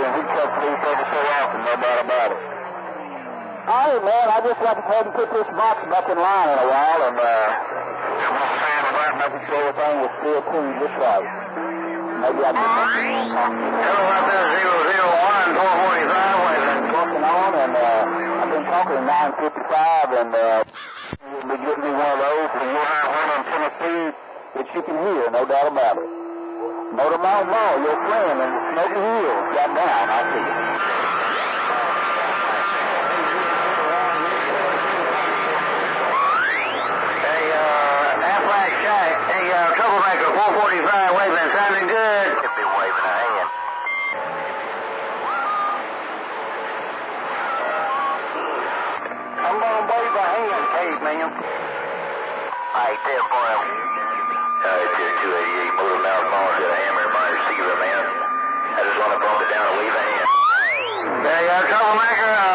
and we cut police over so often, no doubt about it. All right, man, I just like to go ahead and put this box back in line in a while, and making sure everything was still clean just right. Maybe I can... Hello, out there, 001, 445, we've been working on, and I've been talking to 955, and you'll be getting me one of those from your home in Tennessee that you can hear, no doubt about it. Motor Mountain Mall, your friend in the Smoky Hills, got down, I see you. Troublemaker 445 waving, sounding good. Could be waving a hand. I'm gonna wave a hand, caveman. I did for him. It's here 288 Motor Mountain Mall, got a hammer in my receiver, man. I just want to bump it down and wave a hand. There you go, Troublemaker.